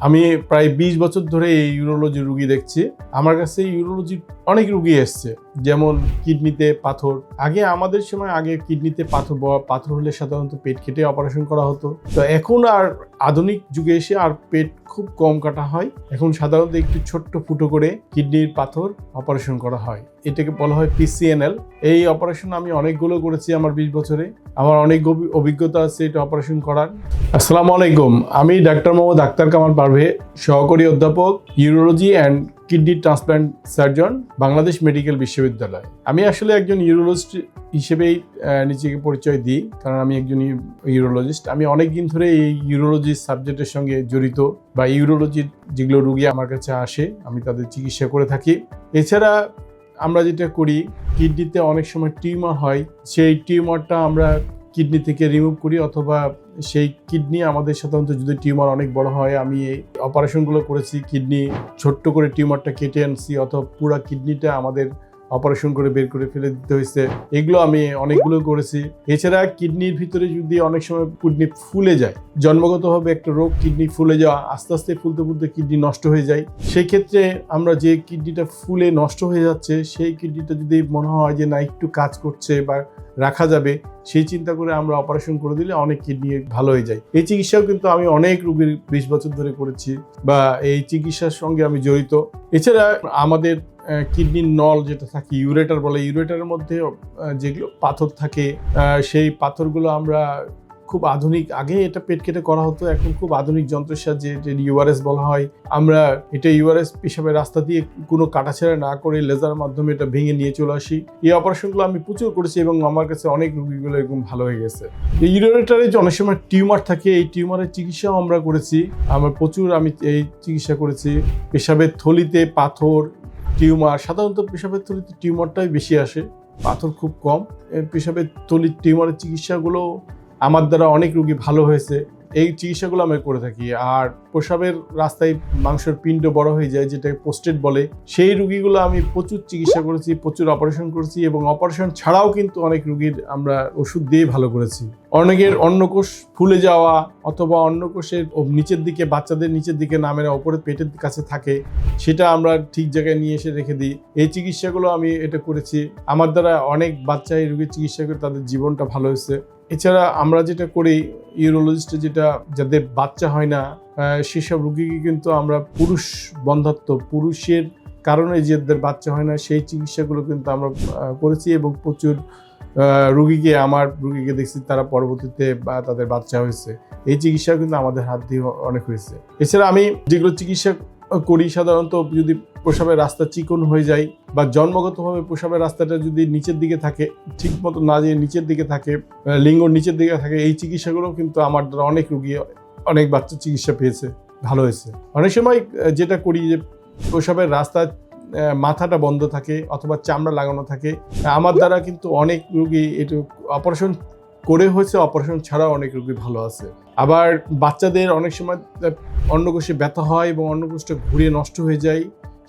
আমি প্রায় 20 বছর ধরে এই ইউরোলজি রুগী দেখছি। আমার কাছে ইউরোলজির অনেক রুগী এসছে, যেমন কিডনিতে পাথর। আমাদের সময় কিডনিতে পাথর হলে সাধারণত পেট কেটে অপারেশন করা হতো। তো এখন আর আধুনিক যুগে এসে আর পেট খুব কম কাটা হয়। এখন সাধারণত একটু ছোট্ট ফুটো করে কিডনির পাথর অপারেশন করা হয়। এটাকে বলা হয় PCNL। এই অপারেশন আমি অনেকগুলো করেছি আমার 20 বছরে। আমার অনেক অভিজ্ঞতা আছে এটা অপারেশন করার। আসসালামু আলাইকুম, আমি ডাক্তার মোহাম্মদ আক্তার কামাল পারভেজ, সহকারী অধ্যাপক urology and kidney transplant surgeon, Bangladesh medical বিশ্ববিদ্যালয়। আমি আসলে একজন ইউরোলজিস্ট হিসেবেই নিজেকে পরিচয় দিই, কারণ আমি একজন ইউরোলজিস্ট। আমি অনেক দিন ধরে এই ইউরোলজি সাবজেক্টের সঙ্গে জড়িত, বা ইউরোলজির যেগুলো রুগী আমার কাছে আসে আমি তাদের চিকিৎসা করে থাকি। এছাড়া আমরা যেটা করি, কিডনিতে অনেক সময় টিউমার হয়, সেই টিউমারটা আমরা কিডনি থেকে রিমুভ করি, অথবা সেই কিডনি আমাদের সাধারণত যদি টিউমার অনেক বড় হয়, আমি এই অপারেশনগুলো করেছি। কিডনি ছোট্ট করে টিউমারটা কেটে আনছি, অথবা পুরো কিডনিটা আমাদের অপারেশন করে বের করে ফেলে দিতে হয়েছে। এগুলো আমি অনেকগুলো করেছি। এছাড়া কিডনির ভিতরে যদি অনেক সময় কিডনি ফুলে যায়, জন্মগতভাবে একটা রোগ, কিডনি ফুলে যাওয়া, আস্তে আস্তে ফুলতে ফুলতে কিডনি নষ্ট হয়ে যায়। সেই ক্ষেত্রে আমরা যে কিডনিটা ফুলে নষ্ট হয়ে যাচ্ছে, সেই কিডনিটা যদি মনে হয় যে না একটু কাজ করছে বা রাখা যাবে, সেই চিন্তা করে আমরা অপারেশন করে দিলে অনেক কিডনি ভালো হয়ে যায়। এই চিকিৎসাও কিন্তু আমি অনেক রোগীর 20 বছর ধরে করেছি, বা এই চিকিৎসার সঙ্গে আমি জড়িত। এছাড়া আমাদের কিডনির নল যেটা থাকে, ইউরেটার বলে, ইউরেটারের মধ্যে যেগুলো পাথর থাকে, সেই পাথরগুলো আমরা খুব আধুনিক, আগে এটা পেট কেটে করা হতো, এখন খুব আধুনিক যন্ত্রের সাহায্যে, URS বলা হয়, আমরা এটা URS পেশাবের রাস্তা দিয়ে কোনো কাটাছেঁড়া না করে লেজার মাধ্যমে এটা ভেঙে নিয়ে চলে আসি। এই অপারেশনগুলো আমি প্রচুর করেছি এবং আমার কাছে অনেক রোগীগুলো এরকম ভালো হয়ে গেছে। এই ইউরেটারে যে অনেক সময় টিউমার থাকে, এই টিউমারের চিকিৎসাও আমরা করেছি। আমি এই চিকিৎসা করেছি। পেশাবের থলিতে পাথর, টিউমার, সাধারণত পেশাবের থলিতে টিউমারটাই বেশি আসে, পাথর খুব কম। পেশাবের থলির টিউমারের চিকিৎসাগুলো আমার দ্বারা অনেক রোগী ভালো হয়েছে। এই চিকিৎসাগুলো আমি করে থাকি। আর প্রস্রাবের রাস্তায় মাংসের পিণ্ড বড় হয়ে যায়, যেটাকে পোস্টেট বলে, সেই রোগীগুলো আমি প্রচুর চিকিৎসা করেছি, প্রচুর অপারেশন করেছি, এবং অপারেশন ছাড়াও কিন্তু অনেক রোগীর আমরা ওষুধ দিয়ে ভালো করেছি। অনেকের অন্নকোষ ফুলে যাওয়া, অথবা অন্নকোষের নিচের দিকে, বাচ্চাদের নিচের দিকে নামে না, ওপরে পেটের কাছে থাকে, সেটা আমরা ঠিক জায়গায় নিয়ে এসে রেখে দিই। এই চিকিৎসাগুলো আমি এটা করেছি। আমার দ্বারা অনেক বাচ্চা এই রোগীর চিকিৎসা করে তাদের জীবনটা ভালো হয়েছে। এছাড়া আমরা যেটা করি, ইউরোলজিস্টে যাদের বাচ্চা হয় না, সেসব রোগীকে কিন্তু আমরা পুরুষ বন্ধাত্ব, পুরুষের কারণে যাদের বাচ্চা হয় না, সেই চিকিৎসাগুলো কিন্তু আমরা করেছি, এবং প্রচুর আমার রুগীকে দেখছি তারা পরবর্তীতে বা তাদের বাচ্চা হয়েছে। এই চিকিৎসা কিন্তু আমাদের হাত দিয়ে অনেক হয়েছে। এছাড়া আমি যেগুলো চিকিৎসা করি, সাধারণত যদি প্রস্রাবের রাস্তা চিকন হয়ে যায়, বা জন্মগতভাবে প্রস্রাবের রাস্তাটা যদি নিচের দিকে থাকে, ঠিক মতো না যে নিচের দিকে থাকে, লিঙ্গর নিচের দিকে থাকে, এই চিকিৎসাগুলো কিন্তু আমার দ্বারা অনেক রুগী, অনেক বাচ্চা চিকিৎসা পেয়েছে, ভালো হয়েছে। অনেক সময় যেটা করি, যে প্রস্রাবের রাস্তা মাথাটা বন্ধ থাকে, অথবা চামড়া লাগানো থাকে, আমার দ্বারা কিন্তু অনেক রুগী এটা অপারেশন করে হয়েছে, অপারেশন ছাড়াও অনেক রোগী ভালো আছে। আবার বাচ্চাদের অনেক সময় অন্নকোষে ব্যথা হয় এবং অন্নকোষটা ঘুরে নষ্ট হয়ে যায়,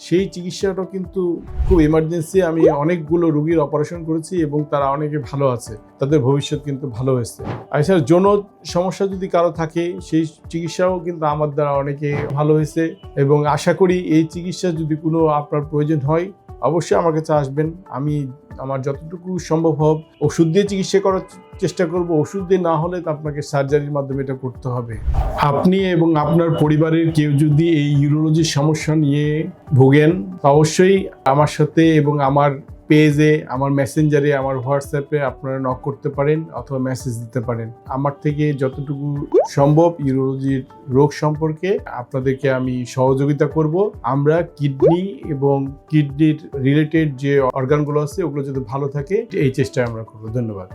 সেই চিকিৎসাটাও কিন্তু খুব এমার্জেন্সি। আমি অনেকগুলো রোগীর অপারেশন করেছি এবং তারা অনেকে ভালো আছে, তাদের ভবিষ্যৎ কিন্তু ভালো হয়েছে। আর এছাড়া যৌন সমস্যা যদি কারো থাকে, সেই চিকিৎসাও কিন্তু আমার দ্বারা অনেকে ভালো হয়েছে, এবং আশা করি এই চিকিৎসা যদি কোনো আপনার প্রয়োজন হয়, অবশ্যই আমার কাছে আসবেন। আমি আমার যতটুকু সম্ভব ওষুধ দিয়ে চিকিৎসা করার চেষ্টা করব। ওষুধ দিয়ে না হলে তো আপনাকে সার্জারির মাধ্যমে এটা করতে হবে। আপনি এবং আপনার পরিবারের কেউ যদি এই ইউরোলজির সমস্যা নিয়ে ভোগেন, অবশ্যই আমার সাথে এবং আমার পেজে, আমার মেসেঞ্জারে, আমার হোয়াটসঅ্যাপে আপনারা নক করতে পারেন, অথবা মেসেজ দিতে পারেন। আমার থেকে যতটুকু সম্ভব ইউরোলজির রোগ সম্পর্কে আপনাদেরকে আমি সহযোগিতা করব। আমরা কিডনি এবং কিডনির রিলেটেড যে অর্গানগুলো আছে, ওগুলো যদি ভালো থাকে, এই চেষ্টা আমরা করব। ধন্যবাদ।